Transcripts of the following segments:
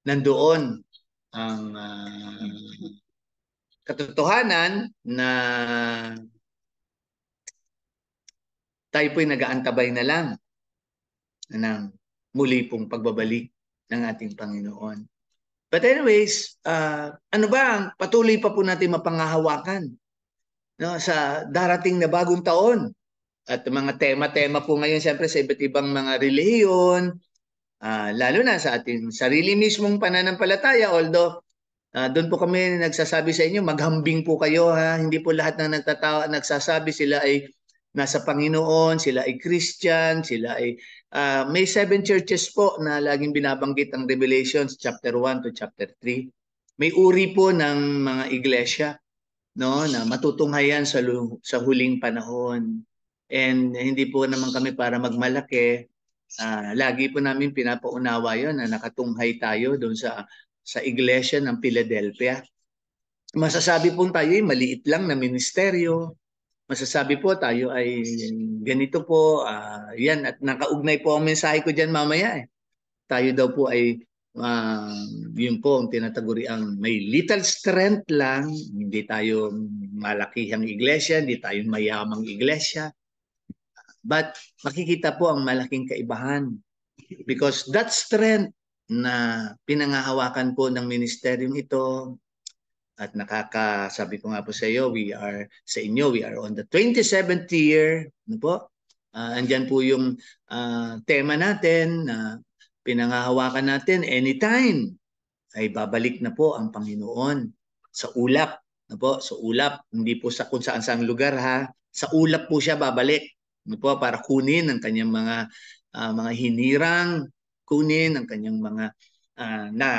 nandoon ang katotohanan na tayo po'y nag-aantabay na lang ng muli pong pagbabalik ng ating Panginoon. But anyways, ano ba ang patuloy pa po natin mapangahawakan, no, sa darating na bagong taon? At mga tema-tema po ngayon siyempre sa iba't ibang mga relihiyon, lalo na sa ating sarili mismong pananampalataya, although doon po kami nagsasabi sa inyo, maghambing po kayo, ha. Hindi po lahat ng nagsasabi sila ay nasa Panginoon, sila ay Christian, sila ay may 7 churches po na laging binabanggit ang Revelations chapter 1 to chapter 3. May uri po ng mga iglesia, no, na matutunghayan sa huling panahon. And hindi po naman kami para magmalaki. Lagi po namin pinapaunawa yon na nakatunghay tayo doon sa iglesia ng Philadelphia. Masasabi po tayo ay maliit lang na ministeryo. Masasabi po tayo ay ganito po, yan, at nakaugnay po ang mensahe ko dyan mamaya. Tayo daw po ay, yun po ang tinataguri ang may little strength lang, hindi tayo malakihang iglesia, hindi tayo mayamang iglesia. But makikita po ang malaking kaibahan because that strength na pinangahawakan po ng ministeryong ito at sabi ko nga po sa iyo, we are on the 27th year. Ano po? Andyan po yung tema natin na pinangahawakan natin anytime ay babalik na po ang Panginoon sa ulap. Ano po? Sa ulap, hindi po sa kung saan lugar, ha. Sa ulap po siya babalik. Ano po? Para kunin ang kanyang mga hinirang, kunin ang kanyang mga na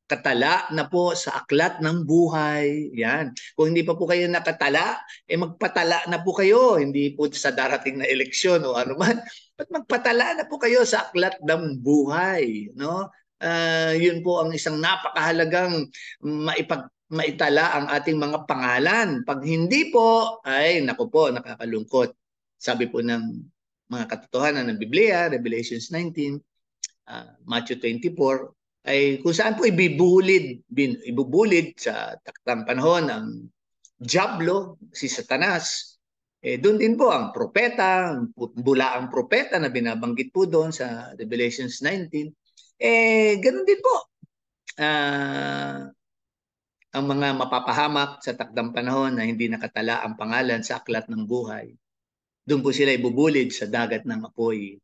katala na po sa aklat ng buhay. Yan. Kung hindi pa po kayo nakatala, magpatala na po kayo. Hindi po sa darating na eleksyon o ano man. But magpatala na po kayo sa aklat ng buhay. No? Yun po ang isang napakahalagang maitala ang ating mga pangalan. Pag hindi po, ay naku po, nakakalungkot. Sabi po ng mga katotohanan ng Biblia, Revelations 19, Matthew 24, ay kung saan po ibubulid sa taktang panahon ang Diablo, si Satanas. Doon din po ang propeta, bulaang propeta na binabanggit po doon sa Revelations 19. Ganun din po. Ang mga mapapahamak sa takdang panahon na hindi nakatala ang pangalan sa aklat ng buhay, doon po sila ibubulid sa dagat ng apoy.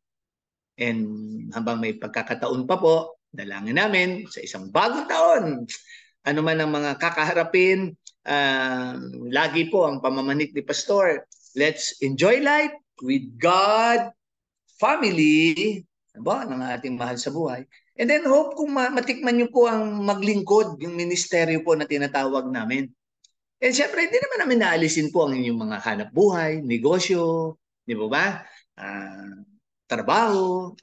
And habang may pagkakataon pa po, dalangin namin sa isang bagong taon, ano man ang mga kakaharapin, lagi po ang pamamanik ni Pastor, let's enjoy life with God, family, ba, ng ating mahal sa buhay. And then hope kung matikman nyo po ang maglingkod, yung ministeryo po na tinatawag namin. And syempre, hindi naman namin naalisin po ang inyong mga hanap buhay, negosyo, di ba? Trabaho.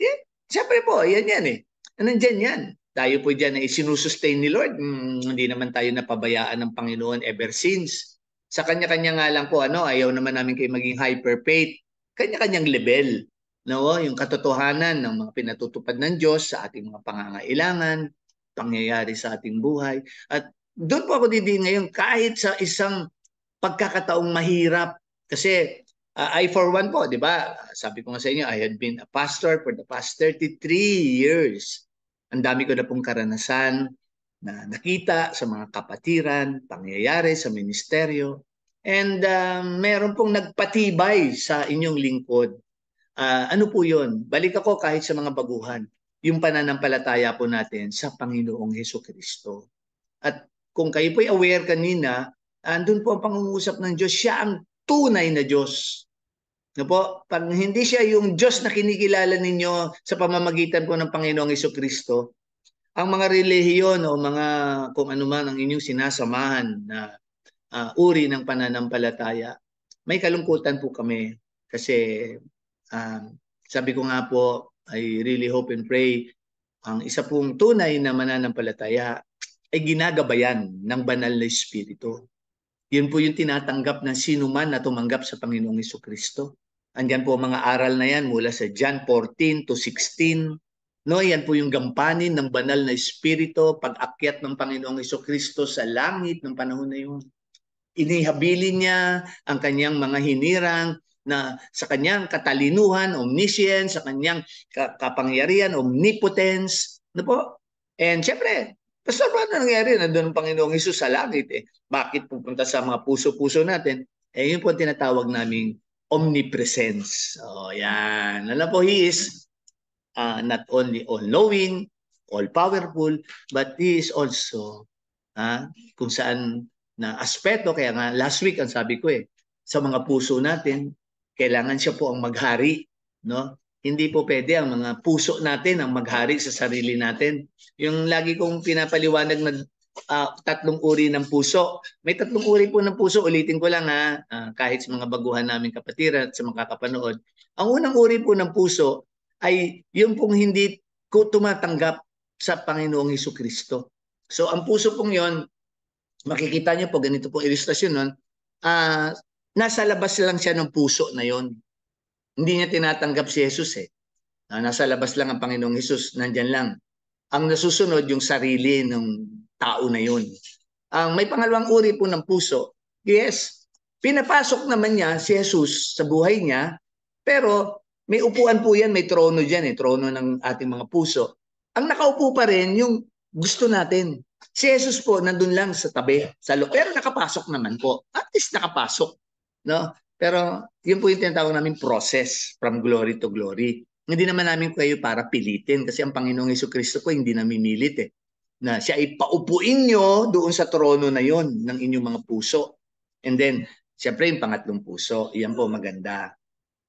Syempre po, yan eh. Nandyan yan. Tayo po dyan ay sinusustain ni Lord. Hindi naman tayo napabayaan ng Panginoon ever since. Sa kanya-kanya nga lang po, ayaw naman namin kayo maging hyper-faith. Kanya-kanyang level. No? Yung katotohanan ng mga pinatutupad ng Diyos sa ating mga pangangailangan, pangyayari sa ating buhay. At doon po ako ngayon, kahit sa isang pagkakataong mahirap. Kasi I for one po, di ba? Sabi ko nga sa inyo, I had been a pastor for the past 33 years. Ang dami ko na pong karanasan na nakita sa mga kapatiran, pangyayari sa ministeryo. And meron pong nagpatibay sa inyong lingkod. Ano po yun? Balik ako kahit sa mga baguhan. Yung pananampalataya po natin sa Panginoong Hesukristo. At kung kayo po'y aware kanina, andun po ang pangungusap ng Diyos. Siya ang tunay na Diyos. No po? Pag hindi siya yung Diyos na kinikilala ninyo sa pamamagitan po ng Panginoong Hesukristo, ang mga relihiyon o mga kung ano man ang inyong sinasamahan na uri ng pananampalataya, may kalungkutan po kami kasi sabi ko nga po, I really hope and pray ang isa pong tunay na mananampalataya ay ginagabayan ng banal na Espiritu. Yun po yung tinatanggap ng sino man na tumanggap sa Panginoong Hesukristo. Andyan po mga aral na yan mula sa John 14 to 16. No, yan po yung gampanin ng banal na espiritu, pag-akyat ng Panginoong Hesukristo sa langit ng panahon na yun. Inihabilin niya ang kanyang mga hinirang na sa kanyang katalinuhan, omniscience, sa kanyang kapangyarihan, omnipotence. Ano po? And syempre, Pastor, paano nangyari? Nandun ang Panginoong Hesus sa langit. Bakit pupunta sa mga puso-puso natin? Yun po tinatawag naming omnipresence. Yan. Alam po, He is not only all-knowing, all-powerful, but He is also kung saan na aspeto. Kaya nga last week ang sabi ko sa mga puso natin, kailangan siya po ang maghari. No? Hindi po pwede ang mga puso natin ang maghari sa sarili natin. Yung lagi kong pinapaliwanag na tatlong uri ng puso. May tatlong uri po ng puso. Ulitin ko lang kahit sa mga baguhan namin kapatid at sa mga kakapanood. Ang unang uri po ng puso ay yung pong hindi ko tumatanggap sa Panginoong Hesukristo. So ang puso pong yon, makikita niyo po, ganito po ilustrasyon nun, nasa labas lang siya ng puso na yon. Hindi niya tinatanggap si Jesus nasa labas lang ang Panginoong Hesus, nandyan lang. Ang nasusunod yung sarili ng tao na yon. Ang may pangalawang uri po ng puso, yes, pinapasok naman niya si Jesus sa buhay niya, pero may upuan po yan, may trono dyan trono ng ating mga puso. Ang nakaupo pa rin yung gusto natin. Si Jesus po nandun lang sa tabi, sa loob, pero nakapasok naman po. At least nakapasok, no? Pero yun po yung tinatawag namin process from glory to glory. Hindi naman namin kayo para pilitin kasi ang Panginoong Hesukristo po hindi namimilit na siya ay paupuin nyo doon sa trono na yon ng inyong mga puso. And then, siyempre yung pangatlong puso, iyan po maganda.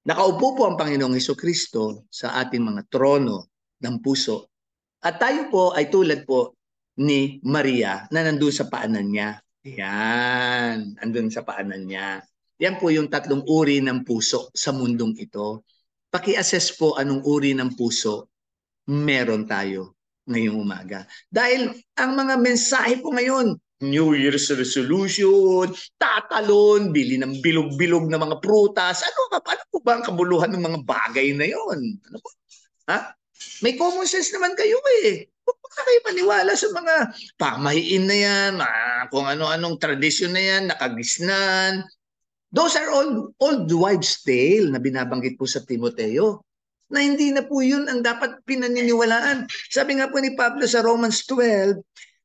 Nakaupo po ang Panginoong Hesukristo sa ating mga trono ng puso. At tayo po ay tulad po ni Maria na nandun sa paanan niya. Yan, andun sa paanan niya. Yan po yung tatlong uri ng puso sa mundong ito. Paki-assess po anong uri ng puso meron tayo ngayong umaga. Dahil ang mga mensahe po ngayon, New Year's resolution, tatalon, bili ng bilog-bilog na mga prutas. Ano po ba ang kabuluhan ng mga bagay na yon? Ano po? May common sense naman kayo Huwag na kayo maniwala sa mga pamahiin na yan, kung ano-anong tradisyon na yan, nakagisnan. Those are all old wives' tale na binabanggit po sa Timoteo na hindi na po yun ang dapat pinaniniwalaan. Sabi nga po ni Pablo sa Romans 12,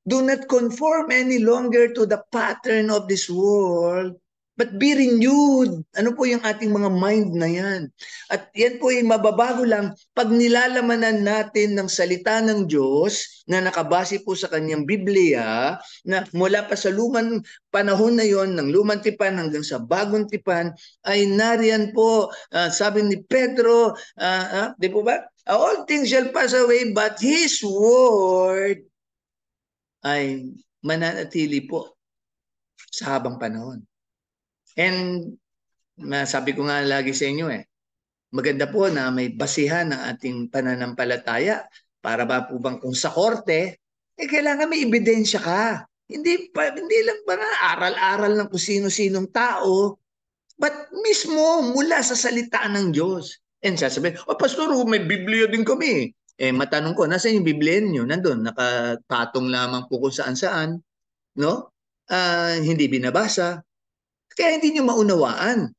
do not conform any longer to the pattern of this world, but be renewed. Ano po yung ating mga mind na yan? At yan po ay mababago lang pag nilalamanan natin ng salita ng Diyos na nakabase po sa kanyang Biblia, na mula pa sa lumang panahon na yon, ng lumang tipan hanggang sa bagong tipan, ay nariyan po, sabi ni Pedro, di po ba? All things shall pass away, but His word ay mananatili po sa habang panahon. And sabi ko nga lagi sa inyo maganda po na may basihan ng ating pananampalataya para ba po bang kung sa korte, kailangan may ebidensya ka. Hindi lang mga aral-aral ng kung sino-sinong tao, but mismo mula sa salita ng Diyos. And sasabihin, Pastor, may Biblia din kami. Matanong ko, nasa yung Biblia niyo? Nandun, nakapatong lamang po kung saan-saan, no? Hindi binabasa. Kaya hindi nyo maunawaan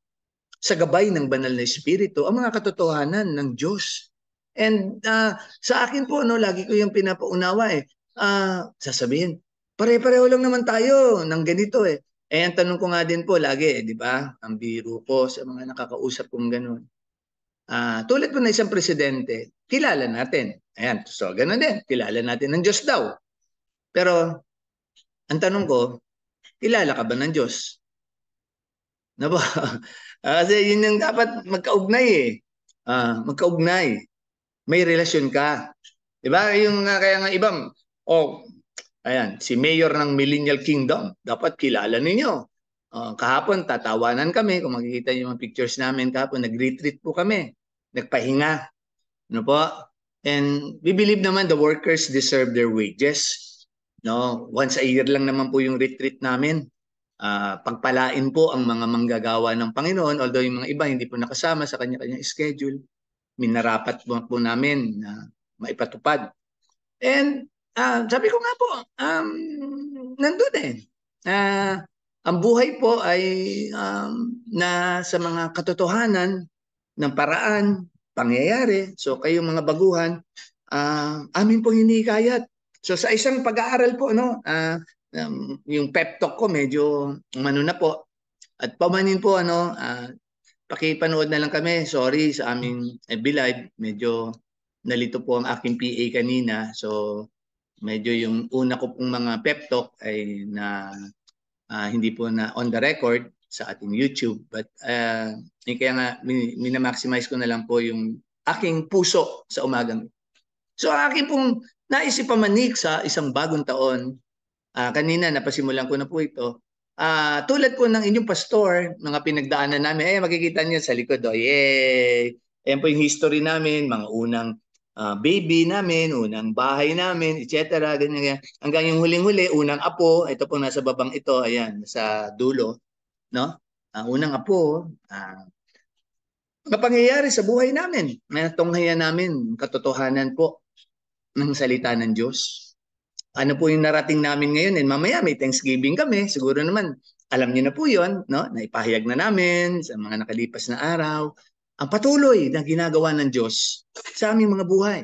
sa gabay ng banal na espiritu ang mga katotohanan ng Diyos. And sa akin po, lagi ko yung pinapaunawa sasabihin, pare-pareho lang naman tayo ng ganito ang tanong ko nga din po lagi, di ba? Ang biro ko sa mga nakakausap kong gano'n. Tulad po na isang presidente, kilala natin. Ayan, so gano'n din, kilala natin ng Diyos daw. Pero, ang tanong ko, kilala ka ba ng Diyos? Na ba? Kasi yun yung dapat magkaugnay magkaugnay. May relasyon ka. Diba? Yung kaya nga ibang, ayan, si Mayor ng Millennial Kingdom, dapat kilala ninyo. Kahapon, tatawanan kami. Kung makikita niyo yung pictures namin kahapon, nag-retreat po kami. Nagpahinga. Ano po? And we believe naman the workers deserve their wages. No? Once a year lang naman po yung retreat namin. Pagpalain po ang mga manggagawa ng Panginoon, although yung mga iba hindi po nakasama sa kanya-kanyang schedule. Minarapat po namin na maipatupad. And sabi ko nga po, nandun eh. Ang buhay po ay na sa mga katotohanan ng paraan, pangyayari. So kayong mga baguhan, amin pong hinikayat. So sa isang pag-aaral po, no, yung pep talk ko medyo umano na po. At pamanin po, pakipanood na lang kami. Sorry sa aming FB Live. Medyo nalito po ang aking PA kanina. So medyo yung una ko pong mga pep talk ay na hindi po na on the record sa ating YouTube. But kaya nga minamaximize ko na lang po yung aking puso sa umagang. So aking pong naisip pamanik sa isang bagong taon. Kanina napasimulan ko na po ito. Tulad po ng inyong pastor, mga pinagdaanan namin, makikita niyo sa likod. Yay! Ayan po yung history namin, mga unang baby namin, unang bahay namin, etc. Ganyan. Hanggang yung huling-huli, unang apo, ito po nasa babang ito, ayan, sa dulo. No? Unang apo, mga pangyayari sa buhay namin, na tunghayan namin, katotohanan po ng salita ng Diyos. Ano po yung narating namin ngayon? And mamaya may Thanksgiving kami. Siguro naman, alam niyo na po yun, no? Naipahayag na namin sa mga nakalipas na araw. Ang patuloy na ginagawa ng Diyos sa aming mga buhay.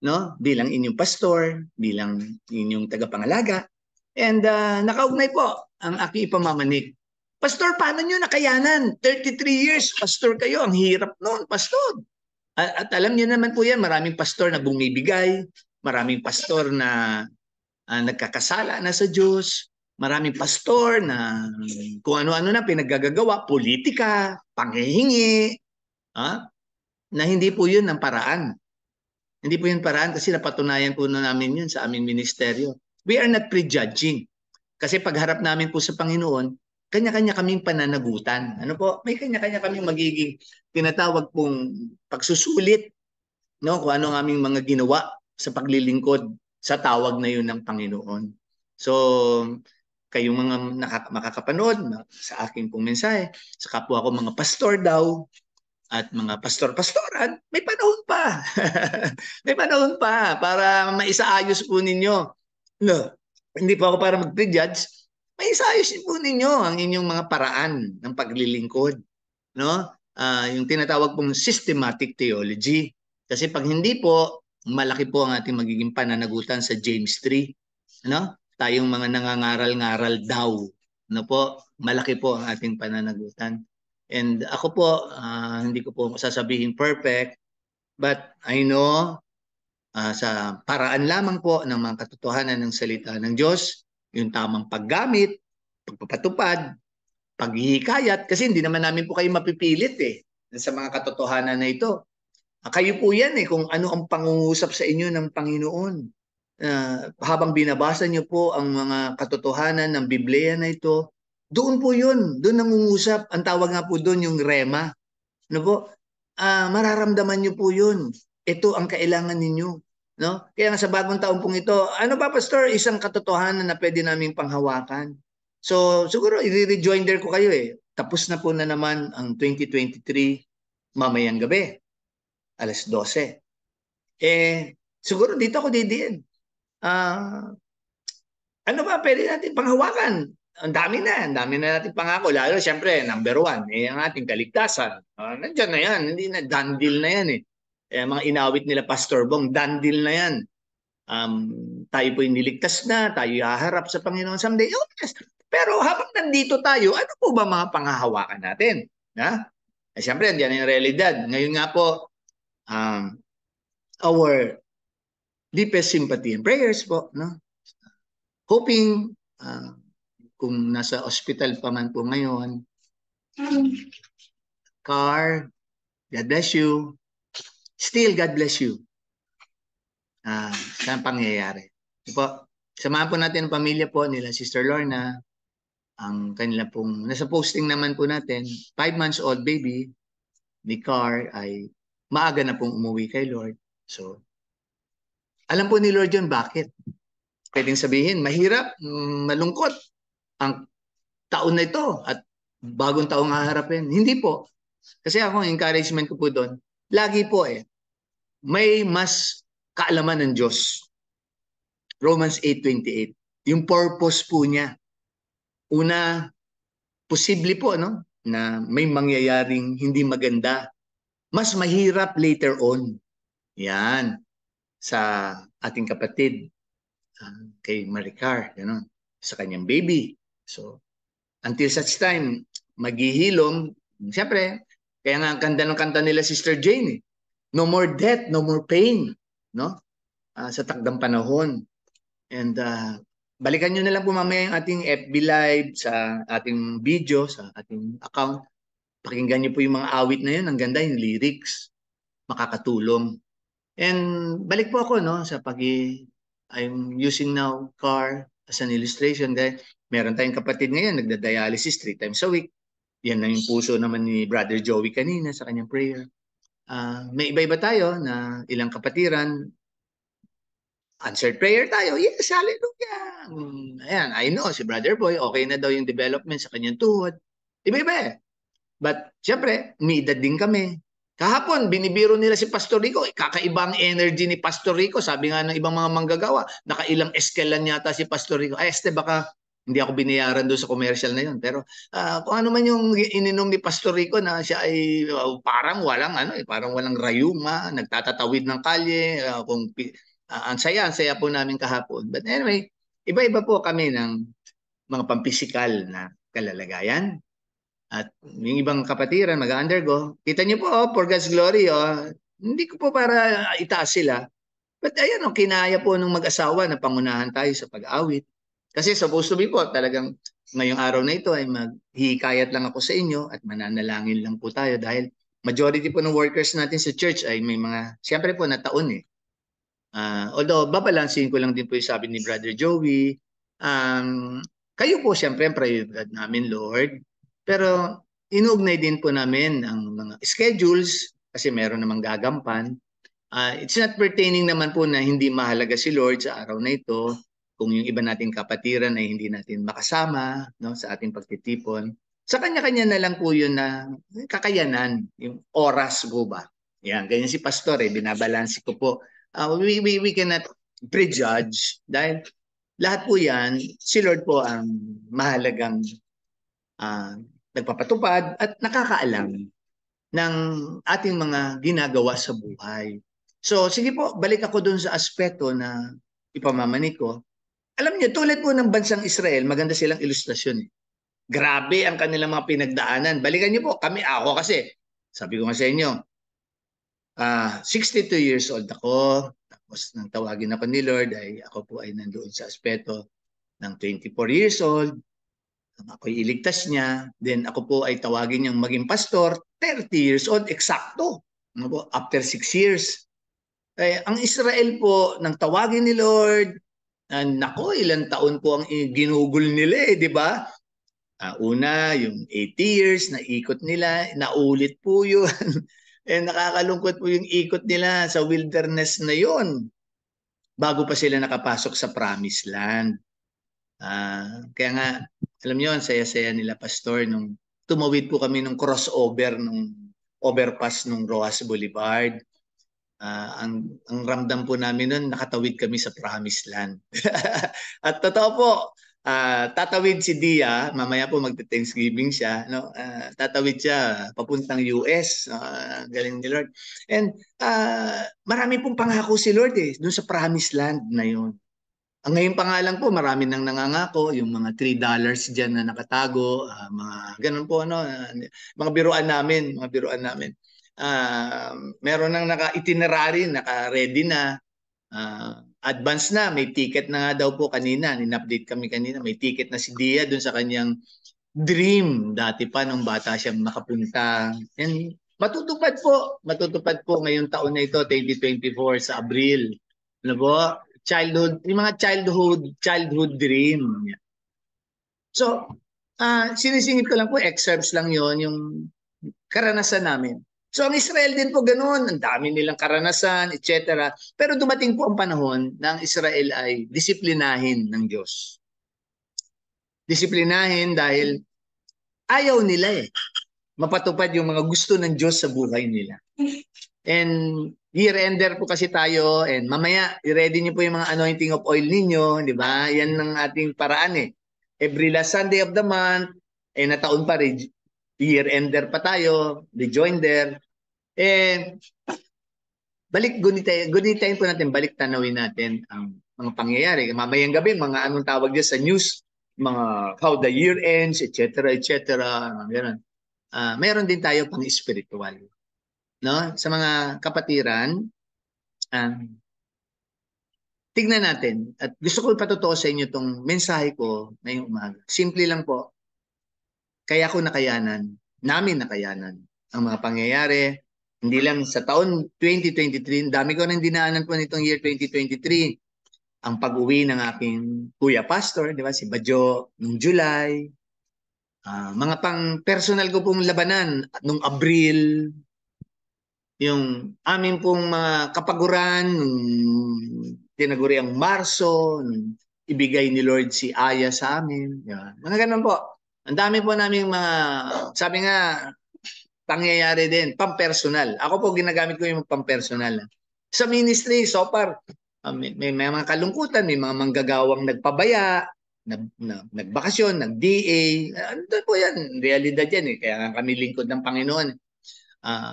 No? Bilang inyong pastor, bilang inyong tagapangalaga. And nakaugnay po ang aking ipamamanig. Pastor, paano nyo nakayanan? 33 years, pastor kayo. Ang hirap noon, pastor. At alam niyo naman po yan, maraming pastor na bumibigay, maraming pastor na nagkakasala na sa Diyos, maraming pastor na kung ano-ano na pinaggagawa, politika, panghihingi, na hindi po yun ang paraan. Hindi po yun paraan kasi napatunayan po na namin yun sa aming ministeryo. We are not prejudging. Kasi pagharap namin po sa Panginoon, kanya-kanya kaming pananagutan. Ano po? May kanya-kanya kaming magiging tinatawag pong pagsusulit, no? Kung ano ang aming mga ginawa sa paglilingkod sa tawag na yun ng Panginoon. So, kayong mga makakapanood sa aking pong mensahe, sa kapwa ko mga pastor daw, at mga pastor-pastoran, may panahon pa. May panahon pa para maisaayos po ninyo. No, hindi po ako para mag-prejudge. Maisaayos po ninyo ang inyong mga paraan ng paglilingkod. No? Yung tinatawag pong systematic theology. Kasi pag hindi po, malaki po ang ating magiging pananagutan sa James 3. No? Tayong mga nangangaral-ngaral daw. No po? Malaki po ang ating pananagutan. And ako po, hindi ko po sasabihin perfect, but I know sa paraan lamang po ng mga katotohanan ng salita ng Diyos, yung tamang paggamit, pagpapatupad, paghihikayat, kasi hindi naman namin po kayo mapipilit sa mga katotohanan na ito. Kayo po yan kung ano ang pangungusap sa inyo ng Panginoon. Habang binabasa niyo po ang mga katotohanan ng Biblia na ito, doon po yun, doon nangungusap. Ang tawag nga po doon yung rema. Ano po? Mararamdaman niyo po yun. Ito ang kailangan ninyo. No? Kaya nga sa bagong taon pong ito, ano ba pastor, isang katotohanan na pwede namin panghawakan. So siguro i-rejoinder ko kayo Tapos na po na naman ang 2023 mamayang gabi, alas 12. Siguro dito ako didiin. Ano ba pwede natin panghawakan? Ang dami na natin pangako. Lalo siyempre, number one, ang ating kaligtasan. Nandiyan na yan, hindi na, done deal na yan mga inawit nila Pastor Bong, done deal na yan. Tayo po niligtas na, tayo haharap sa Panginoon someday. Oh, yes. Pero habang nandito tayo, ano po ba mga panghahawakan natin? Siyempre, nandiyan yung realidad. Ngayon nga po, our deepest sympathy and prayers po, no? Hoping kung nasa hospital pa man po ngayon, Car, God bless you. Still, God bless you. Saan pangyayari? Po, samahan po natin ang pamilya po nila Sister Lorna. Ang kanila pong, nasa posting naman po natin, 5 months old baby ni Car ay maaga na pong umuwi kay Lord. So, alam po ni Lord yun bakit. Pwedeng sabihin, mahirap, malungkot ang taon na ito at bagong taong haharapin. Hindi po. Kasi ako, encouragement ko po doon, lagi po may mas kaalaman ng Diyos. Romans 8:28. Yung purpose po niya. Una, posible po no, na may mangyayaring hindi maganda. Mas mahirap later on. Yan. Sa ating kapatid, kay Maricar, gano'n, sa kanyang baby. So, until such time, maghihilom, siyempre, kaya nga ang kanta ng kanta nila Sister Jane, no more death, no more pain, no? Sa takdang panahon. And balikan nyo na lang po mamaya yung ating FB Live sa ating video, sa ating account. Pakinggan nyo po yung mga awit na yun. Ang ganda yung lyrics. Makakatulong. And balik po ako no sa I'm using now car as an illustration dahil meron tayong kapatid ngayon nagda-dialysis 3 times a week. Yan na yung puso naman ni Brother Joey kanina sa kanyang prayer. May iba-iba tayo na ilang kapatiran. Answered prayer tayo. Yes, hallelujah. Ayan, I know si Brother Boy, okay na daw yung development sa kanyang tuhod. Iba-iba eh. But siyempre, may edad din kami. Kahapon, binibiro nila si Pastor Rico. Kakaibang energy ni Pastor Rico. Sabi nga ng ibang mga manggagawa, nakailang eskelan yata si Pastor Rico. Ay, baka hindi ako binayaran doon sa commercial na yun. Pero kung ano man yung ininom ni Pastor Rico na siya ay parang walang parang walang rayuma, nagtatatawid ng kalye, ang saya po namin kahapon. But anyway, iba-iba po kami ng mga pampisikal na kalalagayan. At yung ibang kapatiran mag-undergo. Kita niyo po, for God's glory, hindi ko po para itaas sila. But ayan, kinaya po ng mag-asawa na pangunahan tayo sa pag-awit. Kasi supposed to be po, talagang ngayong araw na ito ay maghihikayat lang ako sa inyo at mananalangin lang po tayo dahil majority po ng workers natin sa church ay may mga, siyempre po nataon eh. Although babalansin ko lang din po yung sabi ni Brother Joey, kayo po siyempre ang prioridad namin, Lord. Pero inuugnay din po namin ang mga schedules kasi meron namang gagampan. It's not pertaining naman po na hindi mahalaga si Lord sa araw na ito kung yung iba nating kapatiran ay hindi natin makasama no, sa ating pagtitipon. Sa kanya-kanya na lang po yun na kakayanan, yung oras po ba. Yan, ganyan si Pastor binabalansi ko po. We cannot prejudge dahil lahat po yan, si Lord po ang mahalagang nagpapatupad at nakakaalam ng ating mga ginagawa sa buhay. So sige po, balik ako dun sa aspeto na ipamamani ko. Alam niyo, tulad po ng bansang Israel, maganda silang ilustrasyon. Grabe ang kanilang mga pinagdaanan. Balikan niyo po, ako kasi, sabi ko nga sa inyo, 62 years old ako. Tapos nang tawagin ako ni Lord, ay ako po ay nandoon sa aspeto ng 24 years old. Ako'y iligtas niya. Then ako po ay tawagin niyang maging pastor, 30 years old, eksakto. After 6 years. Ang Israel po, nang tawagin ni Lord, nako, ilang taon po ang ginugol nila di ba? Una, yung 80 years, naikot nila, naulit po yun. Nakakalungkot po yung ikot nila sa wilderness na yon bago pa sila nakapasok sa promised land. Kaya nga, alam niyo, ang saya-saya nila, Pastor, nung tumawid po kami nung crossover, nung overpass nung Rojas Boulevard. Ang ramdam po namin nun, nakatawid kami sa promised land. At totoo po, tatawid si Dia, mamaya po magte-Thanksgiving siya, no? Tatawid siya papuntang US, galing ni Lord. And marami pong pangako si Lord dun sa promised land na yun. Ang ngayon pa nga lang po, marami nang nangangako, yung mga $3 dyan na nakatago, mga ganun po, mga biruan namin. Meron nang naka-itinerary, naka-ready na, advance na, may ticket na nga daw po kanina, in-update kami kanina, may ticket na si Dia dun sa kanyang dream, dati pa nung bata siyang makapunta. And matutupad po ngayong taon na ito, 2024 sa Abril. Ano po? Yung mga childhood dream. So, sinisingit ko lang po, excerpts lang yon yung karanasan namin. So, ang Israel din po ganoon, ang dami nilang karanasan, etc. Pero dumating po ang panahon na ang Israel ay disiplinahin ng Diyos. Disiplinahin dahil ayaw nila mapatupad yung mga gusto ng Diyos sa buhay nila. And year-ender po kasi tayo and mamaya i-ready niyo po yung mga anointing of oil ninyo, di ba? Yan ang ating paraan eh. Every last Sunday of the month, eh nataon pa rin, year-ender pa tayo, rejoinder. And gunitain po natin, balik tanawin natin ang mga pangyayari. Mamayang gabi, mga anong tawag dyan sa news, mga how the year ends, etc., etc. Ganun. Mayroon din tayo pang spiritual. No? Sa mga kapatiran, tignan natin. At gusto ko ipatotoo sa inyo itong mensahe ko ngayong umaga. Simple lang po. Kaya ko nakayanan, namin nakayanan ang mga pangyayari. Hindi lang sa taon 2023, dami ko nang dinaanan po nitong year 2023. Ang pag-uwi ng aking kuya pastor, di ba, si Badjo, noong July. Mga pang personal ko pong labanan nung Abril, yung amin pong mga kapaguran, nung tinaguri ang Marso, nung ibigay ni Lord si Aya sa amin. Yan. Mga ganun po. Ang dami po namin mga, sabi nga, pangyayari din, pampersonal. Ako po ginagamit ko yung pampersonal. Sa ministry, so far, may mga kalungkutan, may mga manggagawang nagpabaya, nagbakasyon, nag-DA. Ano po yan? Realidad yan eh. Kaya nga kami lingkod ng Panginoon.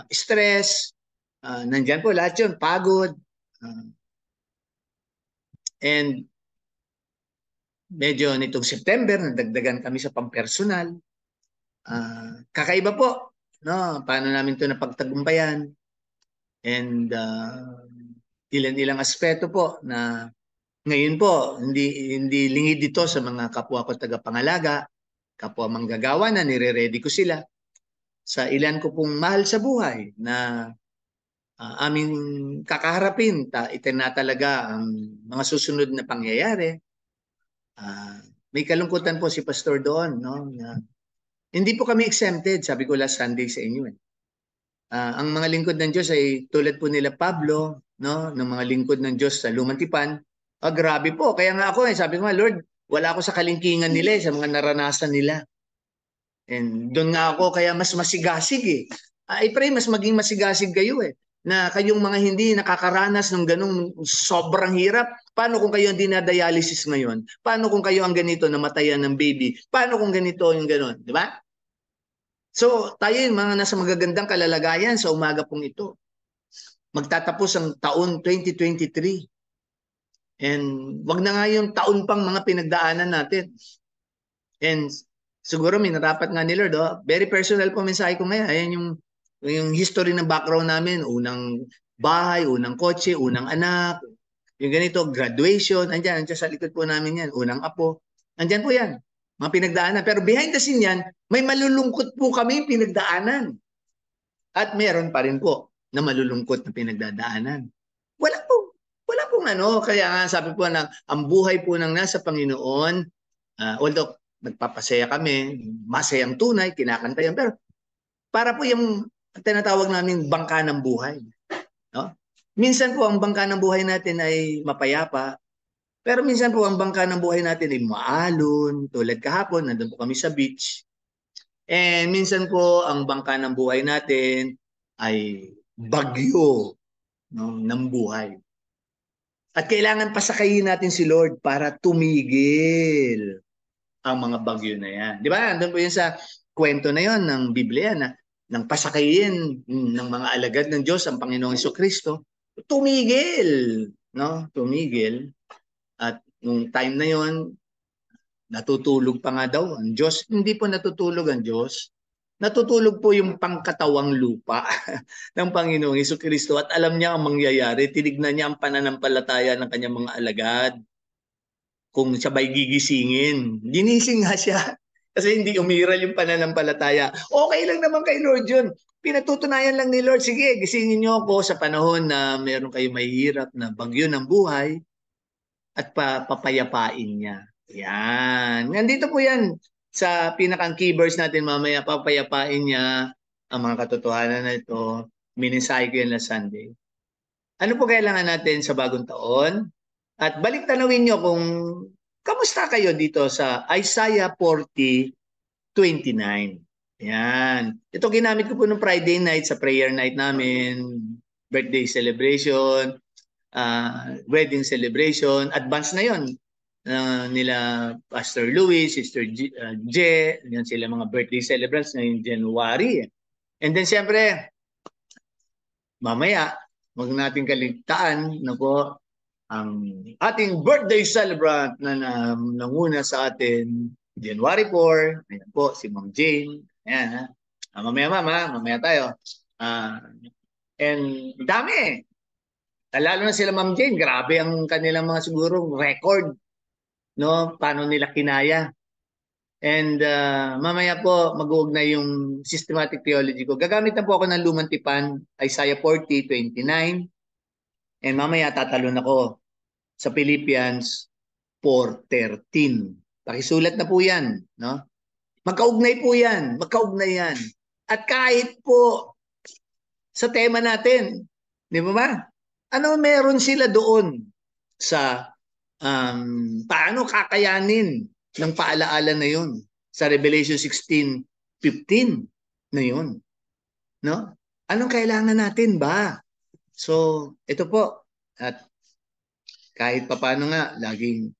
Stress, nandyan po lahat yun, pagod. And medyo nitong September, nadagdagan kami sa pampersonal. Kakaiba po, no? Paano namin ito napagtagumpayan? And ilan-ilang aspeto po na ngayon po, hindi lingid dito sa mga kapwa ko tagapangalaga, kapwa manggagawa na nire-ready ko sila. Sa ilan ko pong mahal sa buhay na aming kakaharapin, itinatalaga ang mga susunod na pangyayari. May kalungkutan po si Pastor doon, no? Hindi po kami exempted, sabi ko last Sunday sa inyo. Ang mga lingkod ng Diyos ay tulad po nila Pablo, no? Ng mga lingkod ng Diyos sa Lumang Tipan. Grabe po. Kaya nga ako, sabi ko nga, Lord, wala ako sa kalingkingan nila, sa mga naranasan nila. And doon nga ako, kaya mas masigasig eh. I pray mas maging masigasig kayo eh. Na kayong mga hindi nakakaranas ng ganung sobrang hirap. Paano kung kayo ang dinadialysis ngayon? Paano kung kayo ang ganito, namatayan ng baby? Paano kung ganito yung ganon? Di ba? So, tayo yung mga nasa magagandang kalalagayan sa umaga pong ito. Magtatapos ang taon 2023. And wag na nga yung taon pang mga pinagdaanan natin. And siguro minarapat nga ni Lord, very personal po mensahe ko ngayon. Ayan yung history ng background namin. Unang bahay, unang kotse, unang anak. Yung ganito, graduation. Andyan sa likod po namin yan. Unang apo. Andyan po yan. Mga pinagdaanan. Pero behind the scene yan, may malulungkot po kami pinagdaanan. At meron pa rin po na malulungkot na pinagdadaanan. Wala pong ano. Kaya nga sabi po na ang buhay po ng nasa Panginoon, although nagpapasaya kami, masayang tunay, kinakanta yan. Pero para po yung tinatawag namin bangka ng buhay. No? Minsan po ang bangka ng buhay natin ay mapayapa. Pero minsan po ang bangka ng buhay natin ay maalon. Tulad kahapon, nandun po kami sa beach. And minsan po ang bangka ng buhay natin ay bagyo, no, ng buhay. At kailangan pasakayin natin si Lord para tumigil ang mga bagyo na yan. Di ba? Andun po yun sa kwento na yon ng Biblia na nang pasakayin ng mga alagad ng Diyos ang Panginoong Jesucristo, tumigil, no? Tumigil. At nung time na yon, natutulog pa nga daw ang Diyos. Hindi po natutulog ang Diyos. Natutulog po yung pangkatawang lupa ng Panginoong Jesucristo at alam niya ang mangyayari. Tinignan niya ang pananampalataya ng kanyang mga alagad. Kung siya ba'y gigisingin. Ginising nga siya kasi hindi umiral yung pananampalataya. Okay lang naman kay Lord yun. Pinatutunayan lang ni Lord, sige, gisingin niyo ako sa panahon na meron kayo mahihirap na bagyo ng buhay at papayapain niya. Yan. Nandito po yan sa pinakang key verse natin mamaya, papayapain niya ang mga katotohanan na ito. Mininsay ko yan last Sunday. Ano po kailangan natin sa bagong taon? At balik tanawin nyo kung kamusta kayo dito sa Isaiah 40:29. Yan. Ito ginamit ko po nung Friday night sa prayer night namin. birthday celebration, wedding celebration, advance na yon nila Pastor Louis, Sister J, yan sila mga birthday celebrants ngayong January. And then siyempre, mamaya, wag natin kaligtaan na po ang ating birthday celebrant na nanguna sa atin January 4. Ayan po, si Ma'am Jane. Ayan, ha. Mamaya tayo. And dami. Lalo na sila Ma'am Jane, grabe ang kanilang mga siguro record, no? Paano nila kinaya. And mamaya po mag-uugnay yung systematic theology ko. Gagamit na po ako ng lumang tipan, Isaiah 40:29. And mamaya tatalon ako sa Philippians 4:13. Pakisulat na po yan, no? Magkaugnay po yan, magkaugnay yan. At kahit po sa tema natin, di ba? Ano meron sila doon sa paano kakayanin ng paalaala na yun sa Revelation 16:15 na yun, no? Anong kailangan natin ba? So, ito po. At kahit papaano nga, laging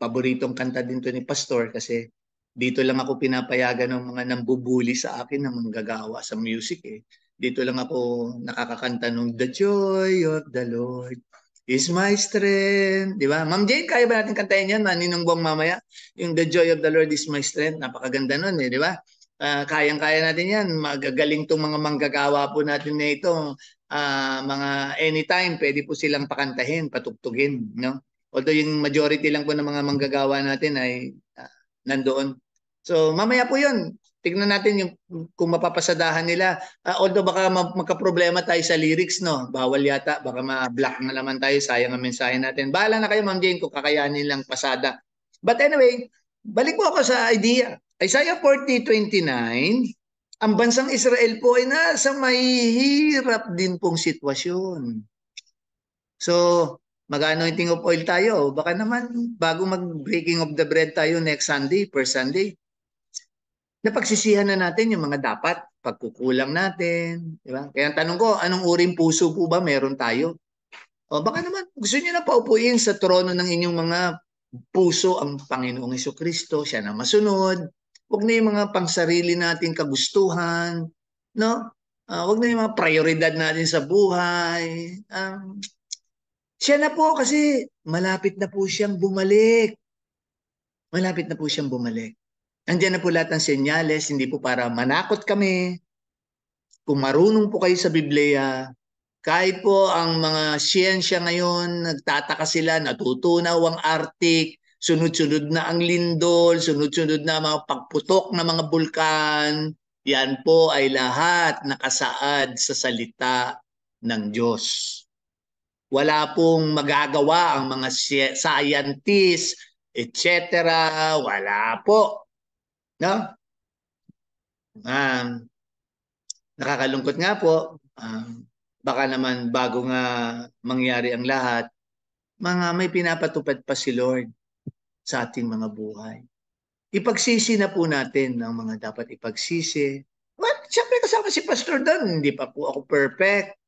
paboritong kanta din to ni Pastor kasi dito lang ako pinapayagan ng mga nambubuli sa akin na manggagawa sa music eh. Dito lang ako nakakakanta ng The Joy of the Lord is my strength. Di ba? Ma'am Jane, kaya ba natin kantahin yan? Maninong buwang mamaya? Yung The Joy of the Lord is my strength. Napakaganda nun eh, di ba? Kayang-kaya natin yan. Magagaling tong mga manggagawa po natin na ito. Mga anytime, pwede po silang pakantahin, patugtugin. No? Although yung majority lang po ng mga manggagawa natin ay nandoon. So mamaya po yun. Tignan natin yung kung mapapasadahan nila. Although baka magka-problema tayo sa lyrics, no? Bawal yata. Baka ma-block na naman tayo. Sayang ang mensahe natin. Bahala na kayo, Ma'am Jane, kung kakayanin lang pasada. But anyway, balik po ako sa idea. Isaiah 40:29, ang bansang Israel po ay nasa mahihirap din pong sitwasyon. So, mag-anointing of oil tayo. Baka naman, bago mag-breaking of the bread tayo next Sunday, first Sunday, napagsisihan na natin yung mga dapat, pagkukulang natin. Di ba? Kaya ang tanong ko, anong uring puso po ba meron tayo? O baka naman, gusto niyo na paupuin sa trono ng inyong mga puso ang Panginoong Hesukristo, siya na masunod. Huwag na yung mga pangsarili natin kagustuhan, no? Huwag na yung mga prioridad natin sa buhay. Siya na po kasi malapit na po siyang bumalik. Malapit na po siyang bumalik. Andiyan na po lahat ng senyales, hindi po para manakot kami. Kung marunong po kayo sa Biblia, kahit po ang mga siyensya ngayon, nagtataka sila, natutunaw ang Arctic, sunod-sunod na ang lindol, sunod-sunod na mga pagputok ng mga bulkan, yan po ay lahat nakasaad sa salita ng Diyos. Wala pong magagawa ang mga scientists, etc. Wala po. No? Nakakalungkot nga po. Baka naman bago nga mangyari ang lahat, may pinapatupad pa si Lord sa ating mga buhay. Ipagsisi na po natin ang mga dapat ipagsisi. Well, siyempre kasama si Pastor doon. Hindi pa po ako perfect.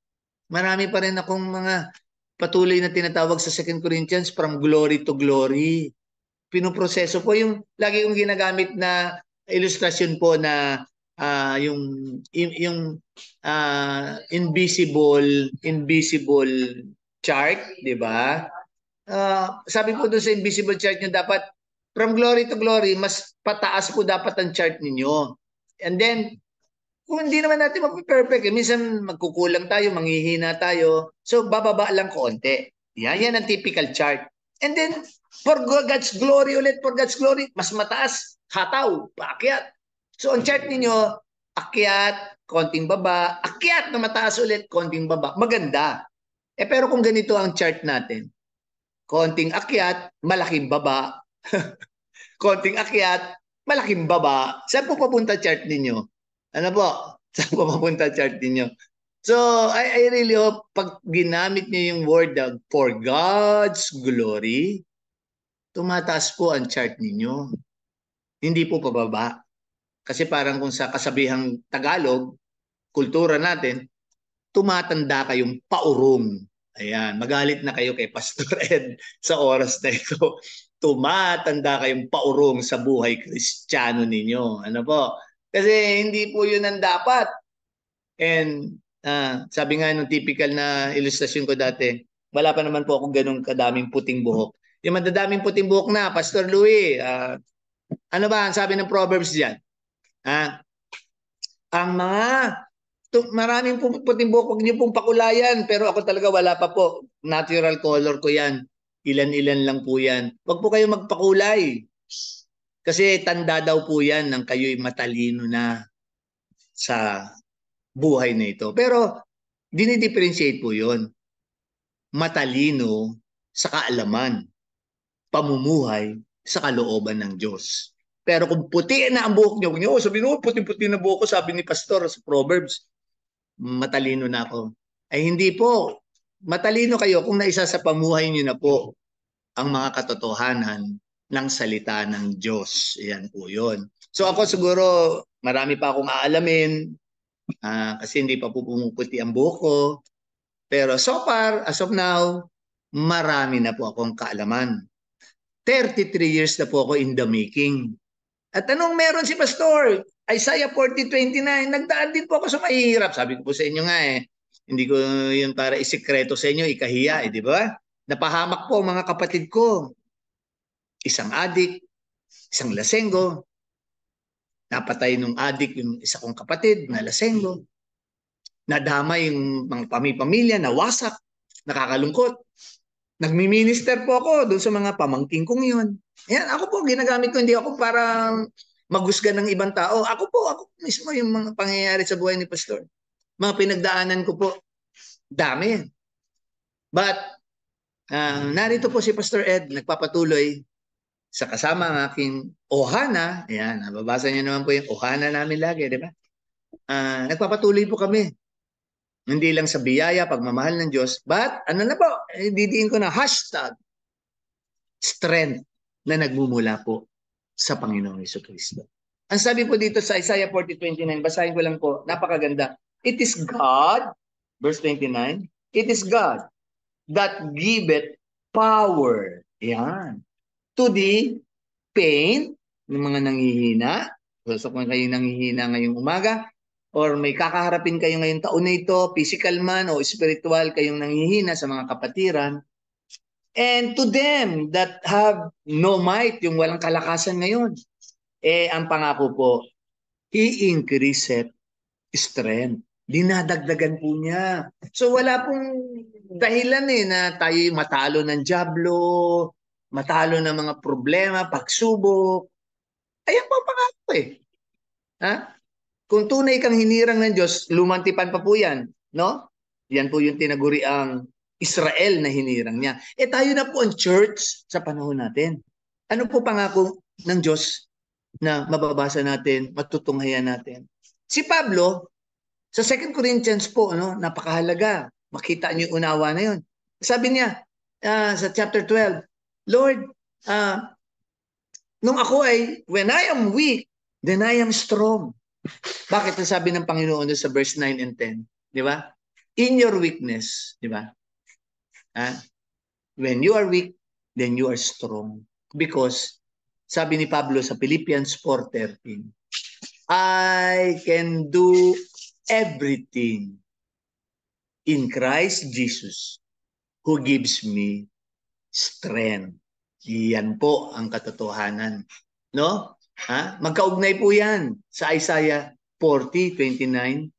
Marami pa rin akong mga patuloy na tinatawag sa 2 Corinthians from glory to glory. Pinoproseso po yung lagi kong ginagamit na ilustrasyon po na yung invisible chart, di ba? Sabi po doon sa invisible chart nyo, dapat from glory to glory, mas pataas po dapat ang chart ninyo. And then, kung hindi naman natin mapiperfect, minsan magkukulang tayo, manghihina tayo, so bababa lang konti. Yan ang typical chart. And then, for God's glory ulit, for God's glory, mas mataas, hataw, paakyat. So ang chart ninyo, akyat, konting baba, akyat na mataas ulit, konting baba. Maganda. Pero kung ganito ang chart natin, konting akyat, malaking baba. Konting akyat, malaking baba. Saan po papunta chart ninyo? Ano po? Saan po papunta chart ninyo? So, I really hope pag ginamit niyo yung word for God's glory, tumataas po ang chart ninyo. Hindi po pababa. Kasi parang kung sa kasabihang Tagalog, kultura natin, tumatanda kayong paurong. Ayan, magalit na kayo kay Pastor Ed sa oras na ito. Tumatanda kayong paurong sa buhay Kristiyano ninyo. Ano po? Kasi hindi po yun ang dapat. And sabi nga nung typical na ilustrasyon ko dati, wala pa naman po ako ganun kadaming puting buhok. Yung madadaming puting buhok na, Pastor Louie, ano ba ang sabi ng Proverbs diyan? Ang mga maraming puting buhok, huwag niyo pong pakulayan, pero ako talaga wala pa po. Natural color ko yan. Ilan-ilan lang po yan. Huwag po kayo magpakulay. Kasi tanda daw po yan ng kayo'y matalino na sa buhay na ito. Pero dinidifferentiate po yun. Matalino sa kaalaman, pamumuhay sa kalooban ng Diyos. Pero kung puti na ang buhok niyo, sabihin mo, puti-puti na buhok ko, sabi ni Pastor sa Proverbs, matalino na ako. Ay hindi po. Matalino kayo kung naisa sa pamuhay niyo na po ang mga katotohanan ng salita ng Diyos. Yan po yun. So ako siguro, marami pa akong aalamin kasi hindi pa po pumuputi ang buhok ko. Pero so far, as of now, marami na po akong kaalaman. 33 years na po ako in the making. At anong meron si Pastor? Isaiah 40:29, nagdaan din po ako sa mahihirap. Sabi ko po sa inyo nga hindi ko yun para isikreto sa inyo, ikahiya, di ba? Napahamak po mga kapatid ko. Isang adik, isang lasenggo. Napatay nung adik yung isa kong kapatid na lasenggo. Nadama yung mga pamilya, nawasak, nakakalungkot. Nagmi-minister po ako doon sa mga pamangking kong yun. Yan, ako po, ginagamit ko, hindi ako para maghusga ng ibang tao. Ako mismo yung mga pangyayari sa buhay ni Pastor. Mga pinagdaanan ko po, dami. But, narito po si Pastor Ed, nagpapatuloy sa kasama ng aking ohana. Ayan, nababasa niyo naman po yung ohana namin lagi, di ba? Nagpapatuloy po kami. Hindi lang sa biyaya, pagmamahal ng Diyos, but ano na po, didiin ko na hashtag strength na nagmumula po sa Panginoong Jesucristo. Ang sabi po dito sa Isaiah 40:29, basahin ko lang po, napakaganda. It is God, verse 29, it is God that giveth power, yan, to the pain ng mga nanghihina. So kung kayo nanghihina ngayong umaga, or may kakaharapin kayo ngayong taon na ito, physical man o spiritual, kayong nanghihina sa mga kapatiran. And to them that have no might, yung walang kalakasan ngayon, ang pangako po, He increaseth strength. Dinadagdagan po niya. So wala pong dahilan na tayo matalo ng dyablo, matalo ng mga problema, pagsubok. Ayan po ang pangako Ha? Kung tunay kang hinirang ng Diyos, lumantipan pa po yan. No? Yan po yung tinaguri ang Israel na hinirang niya. Tayo na po ang church sa panahon natin. Ano po pangako ng Diyos na mababasa natin, matutunghayan natin? Si Pablo, sa 2 Corinthians po, napakahalaga. Makita niyo yung unawa na yun. Sabi niya sa chapter 12, Lord, nung ako when I am weak, then I am strong. Bakit ang sabi ng Panginoon sa verse 9 and 10? Di ba? In your weakness, di ba? When you are weak, then you are strong. Because, sabi ni Pablo sa Philippians 4:13, I can do everything in Christ Jesus who gives me strength. Yan po ang katotohanan. No? Magkaugnay po yan sa Isaiah 40:29.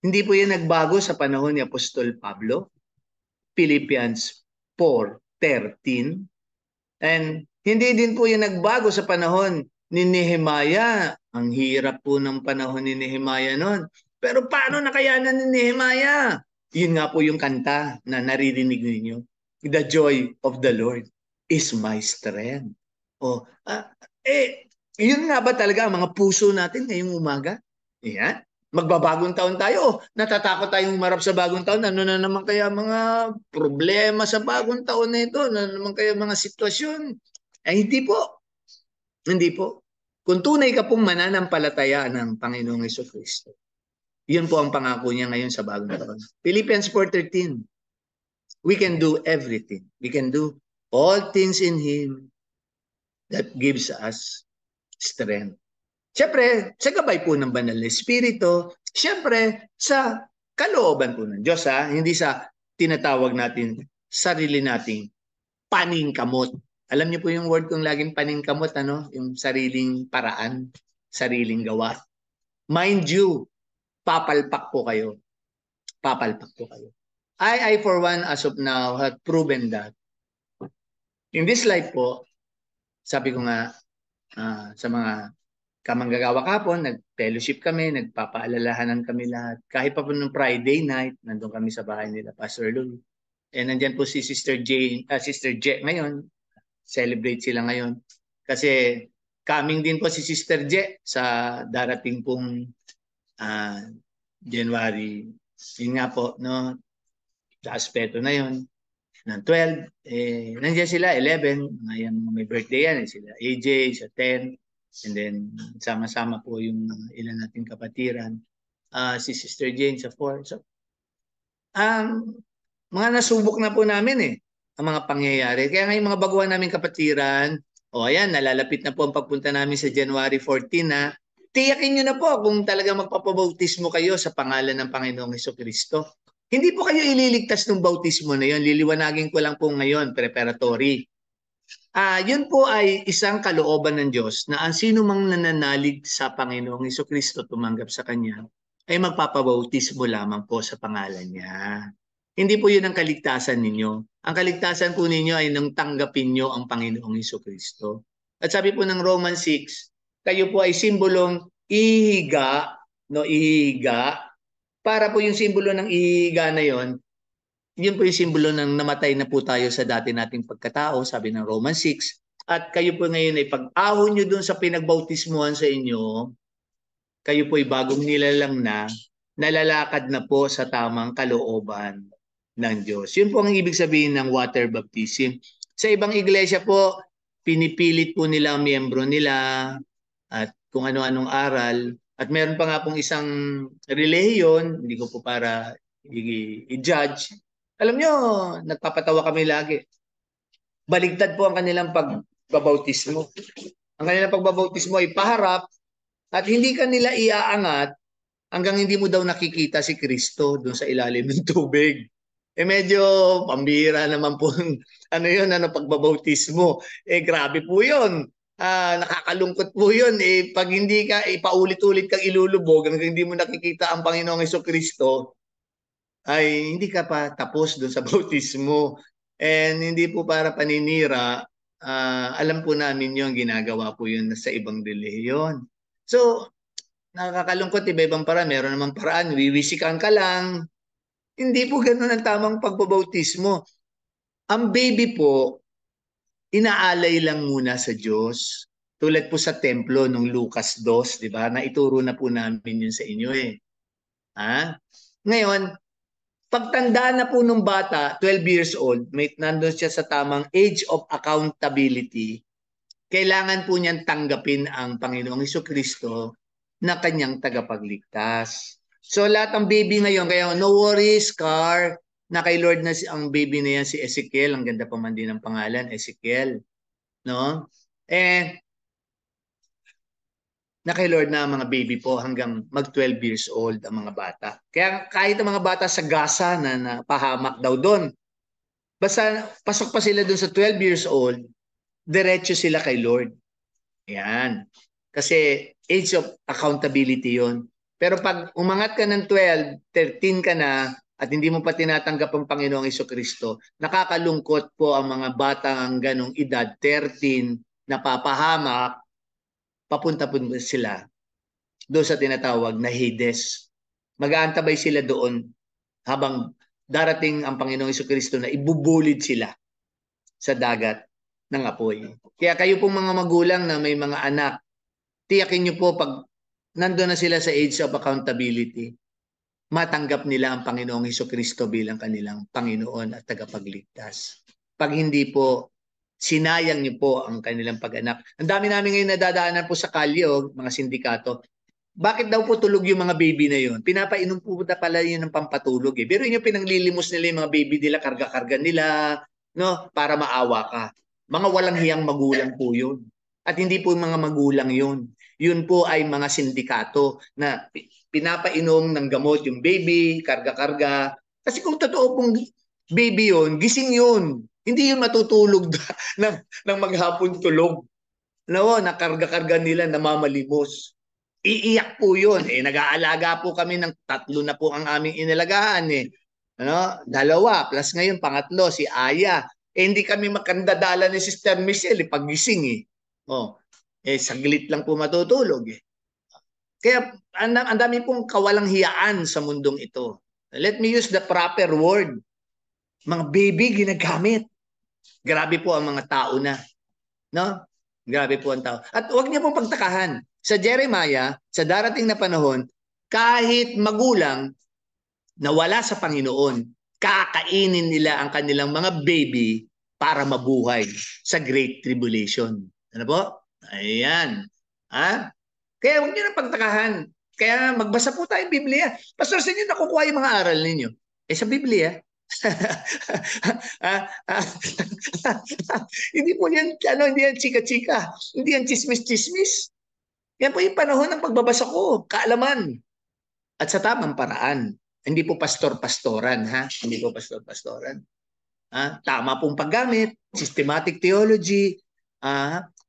Hindi po yan nagbago sa panahon ni Apostol Pablo. Philippians 4:13. And hindi din po yan nagbago sa panahon ni Nehemiah. Ang hirap po ng panahon ni Nehemiah noon. Pero paano nakayanan ni Nehemiah? Yun nga po yung kanta na naririnig ninyo. The joy of the Lord is my strength. Yun nga ba talaga ang mga puso natin ngayong umaga? Yan. Magbabagong taon tayo. Natatakot tayong umarap sa bagong taon. Ano na naman kaya mga problema sa bagong taon na ito? Ano na naman kaya mga sitwasyon? Hindi po. Hindi po. Kung tunay ka pong mananampalataya ng Panginoong Jesucristo, Yun po ang pangako niya ngayon sa bagong taon. Philippians 4:13. We can do everything. We can do all things in Him that gives us strength. Siyempre, sa gabay po ng banal na Espiritu, siyempre, sa kalooban po ng Diyos, ha? Hindi sa tinatawag natin sarili nating paningkamot. Alam niyo po yung word kong laging paningkamot, ano? Yung sariling paraan, sariling gawa. Mind you, papalpak po kayo. Papalpak po kayo. I for one, as of now, have proven that. In this life po, sabi ko nga, sa mga kamanggagawa kapon, nag-fellowship kami, nagpapaalalahanan kami lahat. Kahit pa po nung Friday night, nandun kami sa bahay nila, Pastor Louie. And nandyan po si Sister Sister Je ngayon. Celebrate sila ngayon. Kasi coming din po si Sister Je sa darating pong January. Yun nga po, no? Sa aspeto na yun. Ng 12, nandiyan sila, 11. Ngayon, may birthday yan. Sila AJ, sa 10. And then, sama-sama po yung ilan nating kapatiran. Si Sister Jane sa 4. So, mga nasubok na po namin ang mga pangyayari. Kaya ngayon mga baguhan namin kapatiran, ayan, nalalapit na po ang pagpunta namin sa January 14 na. Tiyakin nyo na po kung talaga magpapabautismo kayo sa pangalan ng Panginoong Hesukristo. Hindi po kayo ililigtas ng bautismo na yun. Liliwanagin ko lang po ngayon, preparatory. Yun po ay isang kalooban ng Diyos na ang sino mang nananalig sa Panginoong Hesukristo tumanggap sa Kanya ay magpapabautismo lamang po sa pangalan niya. Hindi po yun ang kaligtasan ninyo. Ang kaligtasan po ninyo ay nang tanggapin nyo ang Panginoong Hesukristo. At sabi po ng Romans 6, kayo po ay simbolong ihiga, no, ihiga. Para po yung simbolo ng ihiga na yon, yun po yung simbolo ng namatay na po tayo sa dati nating pagkatao, sabi ng Romans 6. At kayo po ngayon ay pag-ahon nyo dun sa pinagbautismuhan sa inyo, kayo po ay bagong nilalang na, nalalakad na po sa tamang kalooban ng Diyos. Yun po ang ibig sabihin ng water baptism. Sa ibang iglesia po, pinipilit po nila ang miyembro nila at kung ano-anong aral. At meron pa nga pong isang relihiyon, hindi ko po para i-judge. Alam nyo, nagpapatawa kami lagi. Baligtad po ang kanilang pagbabautismo. Ang kanilang pagbabautismo ay paharap at hindi kanila iaangat hanggang hindi mo daw nakikita si Kristo doon sa ilalim ng tubig. Medyo pambihira naman po pagbabautismo. Grabe po yun. Nakakalungkot po yun. Pag hindi ka, paulit-ulit kang ilulubog hanggang hindi mo nakikita ang Panginoong Hesukristo, ay hindi ka pa tapos doon sa bautismo. And hindi po para paninira, alam po namin yung ginagawa po yun sa ibang relihiyon. So, nakakalungkot, iba-ibang paraan. Meron namang paraan, wiwisikan ka lang. Hindi po ganun ang tamang pagbabautismo. Ang baby po, inaalay lang muna sa Diyos. Tulad po sa templo nung Lucas 2, di ba? Naituro na po namin yun sa inyo Ngayon, pagtanda na po nung bata, 12 years old, nandun siya sa tamang age of accountability, kailangan po niyang tanggapin ang Panginoong Hesukristo na kanyang tagapagligtas. So lahat ng baby ngayon, kaya no worries, Car, na kay Lord na ang baby na yan si Ezekiel, ang ganda pa man din ng pangalan, Ezekiel. No? Na kay Lord na mga baby po hanggang mag 12 years old ang mga bata. Kaya kahit ang mga bata sa Gaza na napahamak daw doon, basta pasok pa sila doon sa 12 years old, diretso sila kay Lord. Yan. Kasi age of accountability yon. Pero pag umangat ka ng 12, 13 ka na, at hindi mo pa tinatanggap ang Panginoong Hesukristo, nakakalungkot po ang mga batang ganong edad, 13, napapahamak, papunta po sila doon sa tinatawag na Hades. Mag-aantabay sila doon habang darating ang Panginoong Hesukristo na ibubulid sila sa dagat ng apoy. Kaya kayo pong mga magulang na may mga anak, tiyakin nyo po pag nandun na sila sa age of accountability, matanggap nila ang Panginoong Hesukristo bilang kanilang Panginoon at tagapagligtas. Pag hindi po, sinayang niyo po ang kanilang pag-anak. Ang dami namin ngayon nadadaanan po sa kalye, mga sindikato. Bakit daw po tulog yung mga baby na yun? Pinapainom po na pala yun ng pampatulog eh. Pero yung pinanglilimos nila yung mga baby nila, karga-karga nila, no? Para maawa ka. Mga walang hiyang magulang po yun. At hindi po yung mga magulang yun. Yun po ay mga sindikato na pinapainom ng gamot yung baby, karga-karga. Kasi kung totoo pong baby yun, gising yun. Hindi yun matutulog ng maghapon tulog. No, nakarga-karga nila, namamalimos. Iiyak po yun. Nag-aalaga po kami ng 3 na po ang aming inalagaan eh. Ano? 2, plus ngayon, pangatlo, si Aya. Hindi kami makandadala ni Sister Michelle, pagising eh. Oh, saglit lang po matutulog eh. Kaya ang dami pong kawalang hiyaan sa mundong ito. Let me use the proper word. Mga baby ginagamit. Grabe po ang mga tao na. No? Grabe po ang tao. At huwag niyo pong pagtakahan. Sa Jeremiah, sa darating na panahon, kahit magulang na wala sa Panginoon, kakainin nila ang kanilang mga baby para mabuhay sa Great Tribulation. Ano po? Ayan. Ha? Kaya huwag niyo na pagtakahan. Kaya magbasa po tayo ng Biblia. Pastor, saan niyo nakukuha yung mga aral ninyo? Sa Biblia. ah, ah, hindi po yan, hindi yan chika-chika. Hindi yan chismis-chismis. Yan po yung panahon ng pagbabasa ko. Kaalaman. At sa tamang paraan. Hindi po pastor-pastoran, ha? Hindi po pastor-pastoran. Tama pong paggamit, systematic theology,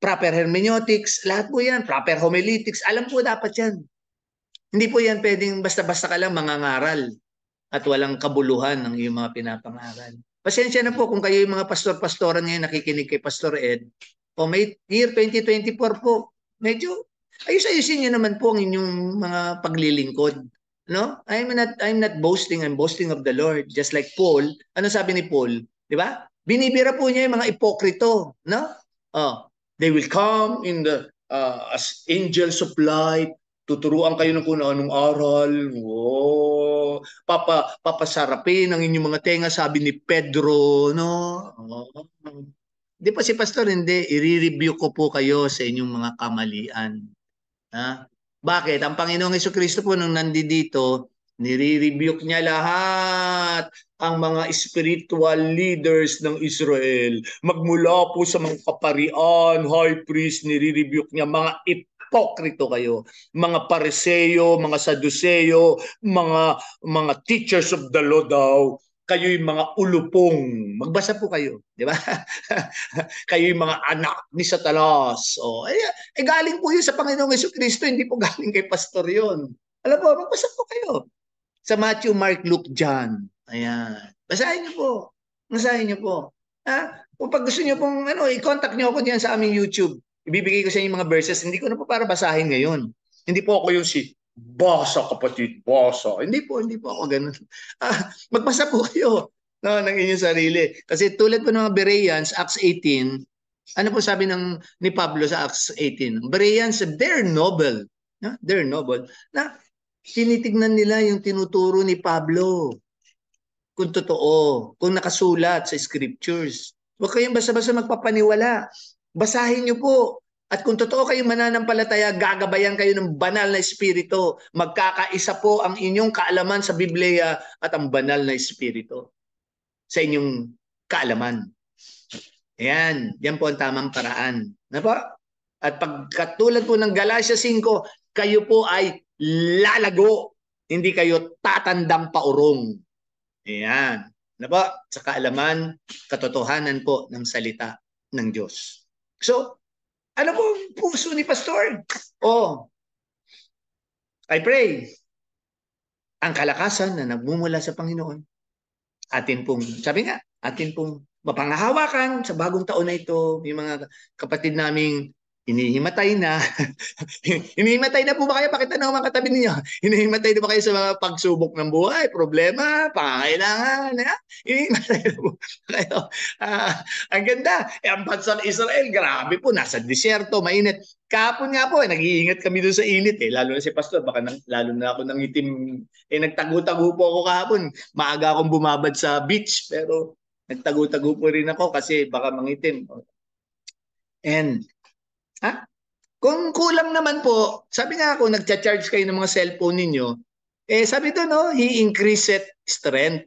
proper hermeneutics, lahat po yan, proper homiletics, alam po dapat yan. Hindi po yan pwedeng basta-basta ka lang mangangaral at walang kabuluhan ng iyong mga pinapangaral. Pasensya na po kung kayo yung mga pastor-pastoran ngayon nakikinig kay Pastor Ed, o may year 2024 po, medyo ayus-ayusin niyo naman po ang inyong mga paglilingkod. No? I'm not boasting, I'm boasting of the Lord. Just like Paul, ano sabi ni Paul? Di ba? Binibira po niya yung mga ipokrito, no? Oh, they will come in the as angels of light, tuturuan kayo ng kung anong aral. Oh, papasarapin ang inyong mga tenga, sabi ni Pedro, no? Oh. Di pa si Pastor, hindi. I-review ko po kayo sa inyong mga kamalian. Ha? Bakit? Ang Panginoong Jesucristo po nung nandito, nire-rebuke niya lahat ang mga spiritual leaders ng Israel. Magmula po sa mga kaparian, high priest, nire-rebuke niya mga ipokrito kayo, mga Pariseo, mga Saduceo, mga teachers of the law daw. Kayo'y mga ulupong. Magbasa po kayo, di ba? Kayo'y mga anak ni Satanas. Galing po yun sa Panginoong Jesucristo, hindi po galing kay pastor yun. Alam po, magbasa po kayo. Sa Matthew, Mark, Luke, John. Ayan. Basahin niyo po. Basahin niyo po. Kung pag gusto niyo pong, i-contact niyo ako diyan sa aming YouTube. Ibibigay ko sa inyo mga verses. Hindi ko na po para basahin ngayon. Hindi po ako yung basa kapatid, basa. Hindi po ako ganun. Magbasa po kayo ng inyong sarili. Kasi tulad po ng mga Bereans, Acts 18, ano po sabi ni Pablo sa Acts 18? Bereans, they're noble. They're noble. Na tinitignan nila yung tinuturo ni Pablo. Kung totoo, kung nakasulat sa scriptures. Huwag kayong basta-basta magpapaniwala. Basahin niyo po. At kung totoo kayong mananampalataya, gagabayan kayo ng banal na espiritu. Magkakaisa po ang inyong kaalaman sa Biblia at ang banal na espiritu sa inyong kaalaman. Ayan, yan po ang tamang paraan. At pagkatulad po ng Galatia 5, kayo po ay lalago. Hindi kayo tatandang paurong. Ayan. Sa kaalaman, katotohanan po ng salita ng Diyos. So, ano po ang puso ni Pastor? I pray ang kalakasan na nagmumula sa Panginoon. Sabi nga, atin pong mapanghahawakan sa bagong taon na ito. Yung mga kapatid naming hinihimatay na. Hinihimatay na po ba kayo? Bakit ano ang katabi ninyo? Hinihimatay na ba kayo sa mga pagsubok ng buhay? Problema? Pangangailangan? Hinihimatay na po kayo. Ang ganda. Ang bansang Israel, grabe po. Nasa disyerto, mainit. Kahapon nga po, nag-iingat kami doon sa init. Lalo na si Pastor, lalo na ako nangitim. Nagtago-tago po ako kahapon. Maaga akong bumabad sa beach, pero nagtago-tago po rin ako kasi baka mangitim. And Kung kulang naman po, sabi nga ako, nagcha-charge kayo ng mga cellphone ninyo, eh sabi doon, no, he increased strength.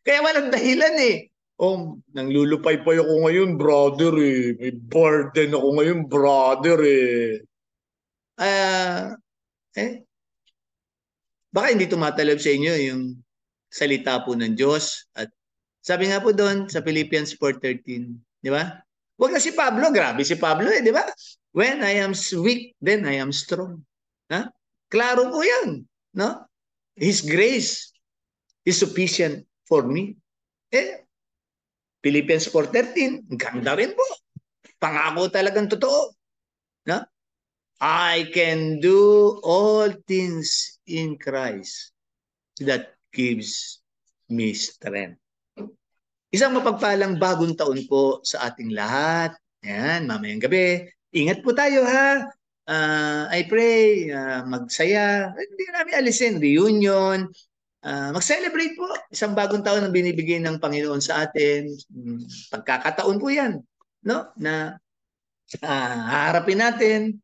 Kaya walang dahilan eh. Oh, nanglulupay-pay ako ngayon, brother eh. May burden ako ngayon, brother eh. Ah, eh, baka hindi tumatalab sa inyo yung salita po ng Diyos. At sabi nga po doon sa Philippians 4:13, di ba? Wag na si Pablo, grabe si Pablo eh, di ba? When I am weak, then I am strong. Ha? Klaro po yan. No? His grace is sufficient for me. Eh, Philippians 4:13, ganda rin po. Pangako talagang totoo. No? I can do all things in Christ that gives me strength. Isang mapagpalang bagong taon po sa ating lahat. Yan, mamayang gabi. Ingat po tayo ha. I pray magsaya. Hindi namin alisin. Reunion. Mag-celebrate po. Isang bagong taon na binibigay ng Panginoon sa atin. Pagkakataon po yan. No? Na haharapin natin